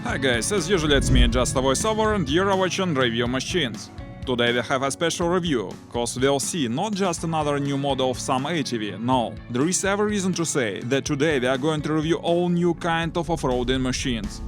Hi guys, as usual it's me, just a voiceover, and you're watching Review Machines. Today we have a special review, cause we'll see not just another new model of some ATV, no. There is every reason to say that today we are going to review all new kind of off-roading machines.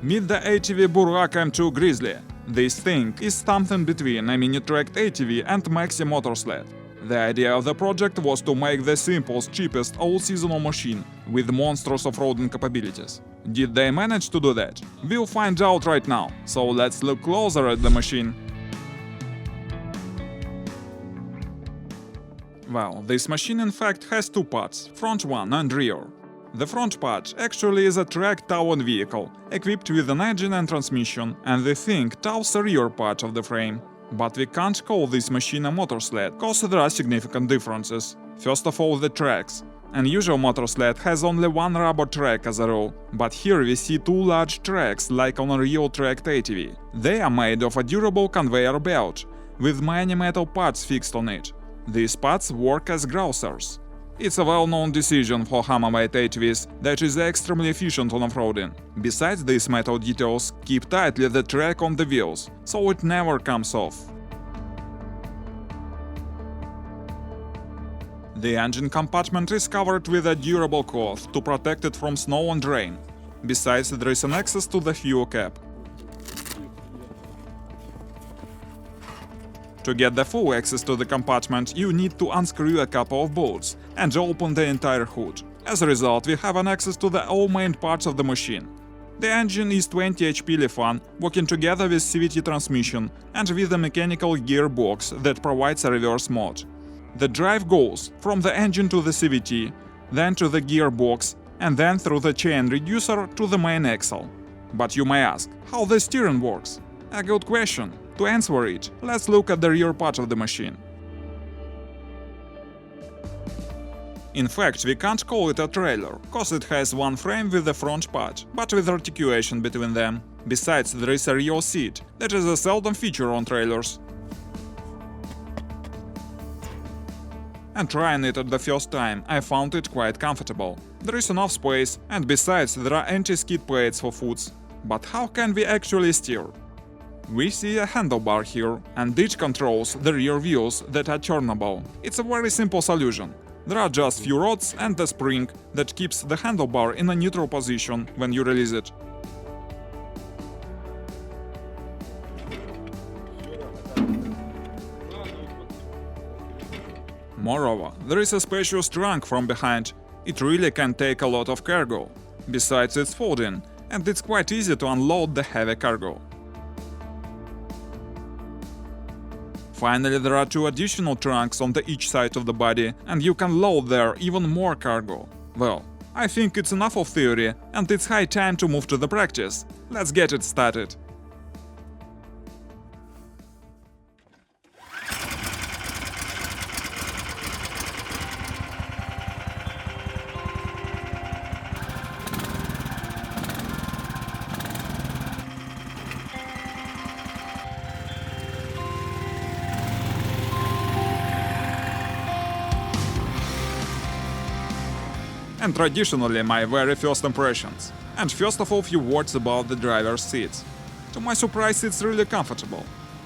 Meet the ATV Burrak M2 Grizzly. This thing is something between a mini-tracked ATV and maxi motorsled. The idea of the project was to make the simplest, cheapest, all-seasonal machine with monstrous off-roading capabilities. Did they manage to do that? We'll find out right now, so let's look closer at the machine. Well, this machine in fact has two parts, front one and rear. The front part actually is a track-towing vehicle, equipped with an engine and transmission, and the thing tows the rear part of the frame. But we can't call this machine a motorsled, cause there are significant differences. First of all, the tracks. An usual motorsled has only one rubber track as a rule, but here we see two large tracks like on a real tracked ATV. They are made of a durable conveyor belt, with many metal parts fixed on it. These parts work as grousers. It's a well-known decision for hammerweight ATVs that is extremely efficient on off-roading. Besides these metal details, keep tightly the track on the wheels, so it never comes off. The engine compartment is covered with a durable cloth to protect it from snow and rain. Besides, there is an access to the fuel cap. To get the full access to the compartment, you need to unscrew a couple of bolts and open the entire hood. As a result, we have an access to all main parts of the machine. The engine is 20 HP Lifan, working together with CVT transmission and with a mechanical gearbox that provides a reverse mode. The drive goes from the engine to the CVT, then to the gearbox, and then through the chain reducer to the main axle. But you may ask, how the steering works? A good question. To answer it, let's look at the rear part of the machine. In fact, we can't call it a trailer, cause it has one frame with the front part, but with articulation between them. Besides, there is a rear seat, that is a seldom feature on trailers. And trying it at the first time, I found it quite comfortable. There is enough space, and besides, there are anti-skid plates for foots. But how can we actually steer? We see a handlebar here, and it controls the rear wheels that are turnable. It's a very simple solution. There are just few rods and a spring that keeps the handlebar in a neutral position when you release it. Moreover, there is a spacious trunk from behind. It really can take a lot of cargo. Besides, it's folding, and it's quite easy to unload the heavy cargo. Finally, there are two additional trunks on each side of the body, and you can load there even more cargo. Well, I think it's enough of theory, and it's high time to move to the practice. Let's get it started. And traditionally my very first impressions. And first of all, few words about the driver's seat. To my surprise, it's really comfortable.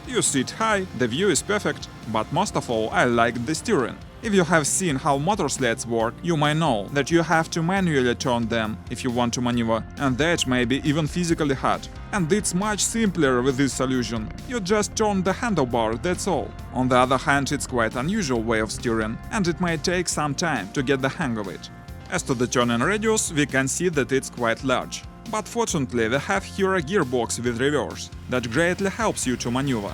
You sit high, the view is perfect, but most of all, I like the steering. If you have seen how motorsleds work, you may know that you have to manually turn them if you want to maneuver, and that may be even physically hard. And it's much simpler with this solution. You just turn the handlebar, that's all. On the other hand, it's quite an unusual way of steering, and it may take some time to get the hang of it. As to the turning radius, we can see that it's quite large. But fortunately, we have here a gearbox with reverse that greatly helps you to maneuver.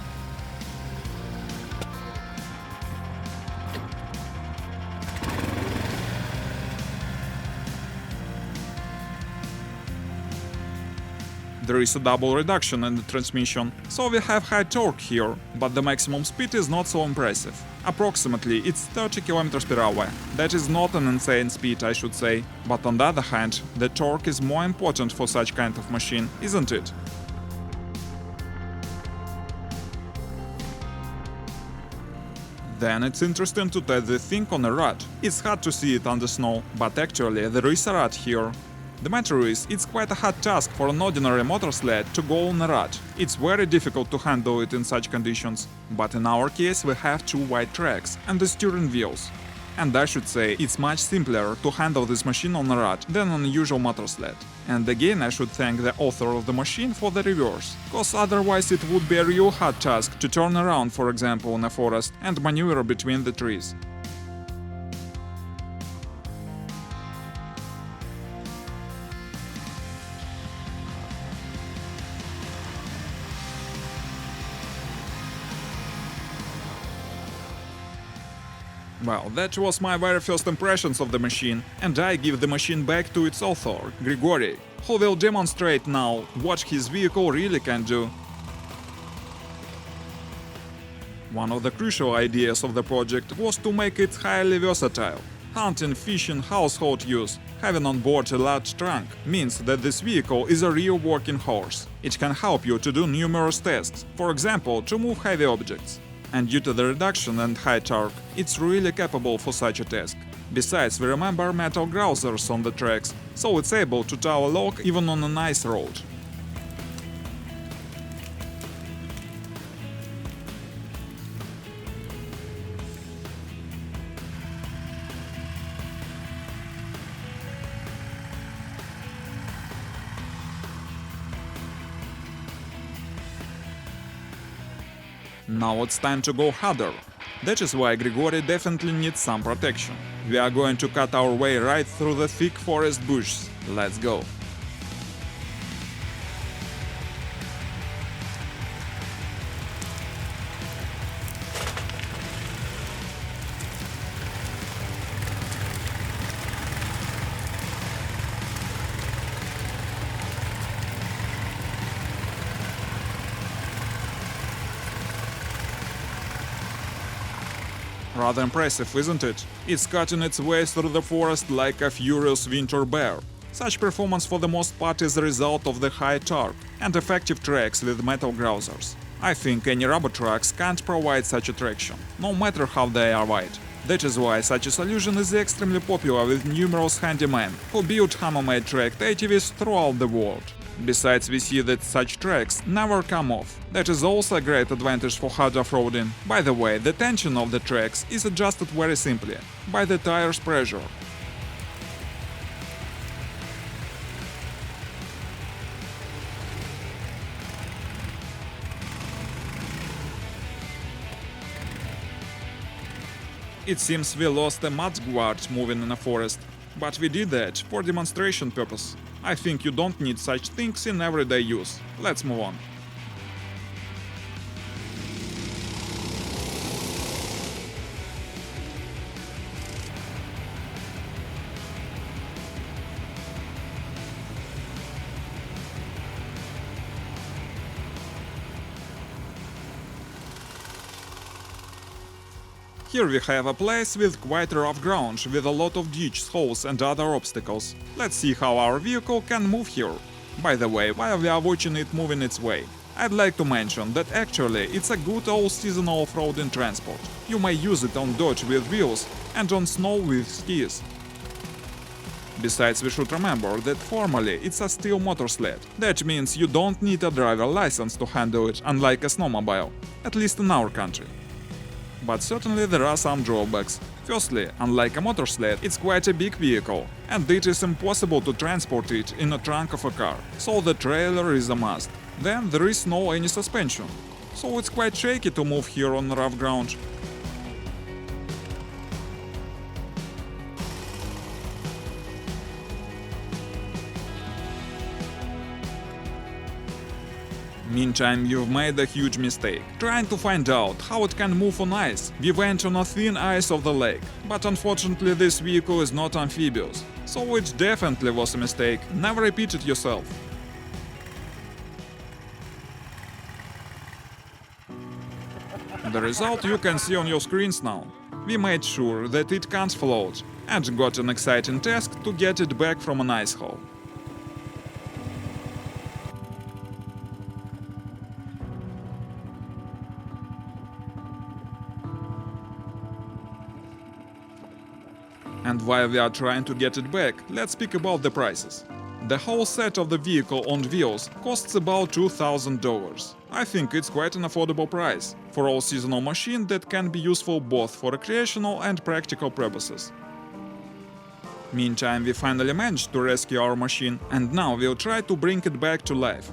There is a double reduction in the transmission, so we have high torque here, but the maximum speed is not so impressive. Approximately it's 30 km per hour. That is not an insane speed, I should say, but on the other hand, the torque is more important for such kind of machine, isn't it? Then it's interesting to test the thing on a rut. It's hard to see it under snow, but actually there is a rut here. The matter is, it's quite a hard task for an ordinary motor sled to go on a rut. It's very difficult to handle it in such conditions. But in our case we have two wide tracks and the steering wheels. And I should say, it's much simpler to handle this machine on a rut than on a usual motor sled. And again I should thank the author of the machine for the reverse, cause otherwise it would be a real hard task to turn around, for example, in a forest and maneuver between the trees. Well, that was my very first impressions of the machine, and I give the machine back to its author, Grigory, who will demonstrate now what his vehicle really can do. One of the crucial ideas of the project was to make it highly versatile. Hunting, fishing, household use, having on board a large trunk means that this vehicle is a real working horse. It can help you to do numerous tasks, for example, to move heavy objects. And due to the reduction and high torque, it's really capable for such a task. Besides, we remember metal grousers on the tracks, so it's able to tow a log even on a nice road. Now it's time to go harder. That is why Grigory definitely needs some protection. We are going to cut our way right through the thick forest bushes. Let's go. Rather impressive, isn't it? It's cutting its way through the forest like a furious winter bear. Such performance for the most part is the result of the high torque and effective tracks with metal grousers. I think any rubber tracks can't provide such a traction, no matter how they are wide. That is why such a solution is extremely popular with numerous handymen who build hammer-made tracked ATVs throughout the world. Besides, we see that such tracks never come off. That is also a great advantage for hard off-roading. By the way, the tension of the tracks is adjusted very simply, by the tire's pressure. It seems we lost a mudguard moving in a forest, but we did that for demonstration purpose. I think you don't need such things in everyday use. Let's move on. Here we have a place with quite rough ground, with a lot of ditches, holes and other obstacles. Let's see how our vehicle can move here. By the way, while we are watching it moving its way, I'd like to mention that actually it's a good all-season off-roading transport. You may use it on dirt with wheels and on snow with skis. Besides, we should remember that formally it's a steel motor sled. That means you don't need a driver license to handle it, unlike a snowmobile, at least in our country. But certainly there are some drawbacks. Firstly, unlike a motor sled, it's quite a big vehicle, and it is impossible to transport it in a trunk of a car, so the trailer is a must. Then there is no any suspension, so it's quite shaky to move here on rough ground. Meantime, you've made a huge mistake. Trying to find out how it can move on ice, we went on a thin ice of the lake. But unfortunately this vehicle is not amphibious, so it definitely was a mistake. Never repeat it yourself. The result you can see on your screens now. We made sure that it can't float, and got an exciting task to get it back from an ice hole. And while we are trying to get it back, let's speak about the prices. The whole set of the vehicle on wheels costs about $2,000. I think it's quite an affordable price for all seasonal machine that can be useful both for recreational and practical purposes. Meantime, we finally managed to rescue our machine, and now we'll try to bring it back to life.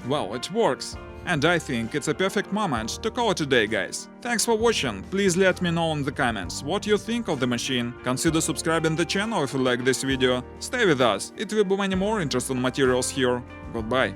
Well, it works. And I think it's a perfect moment to call it a day, guys. Thanks for watching. Please let me know in the comments what you think of the machine. Consider subscribing the channel if you like this video. Stay with us, it will be many more interesting materials here. Goodbye.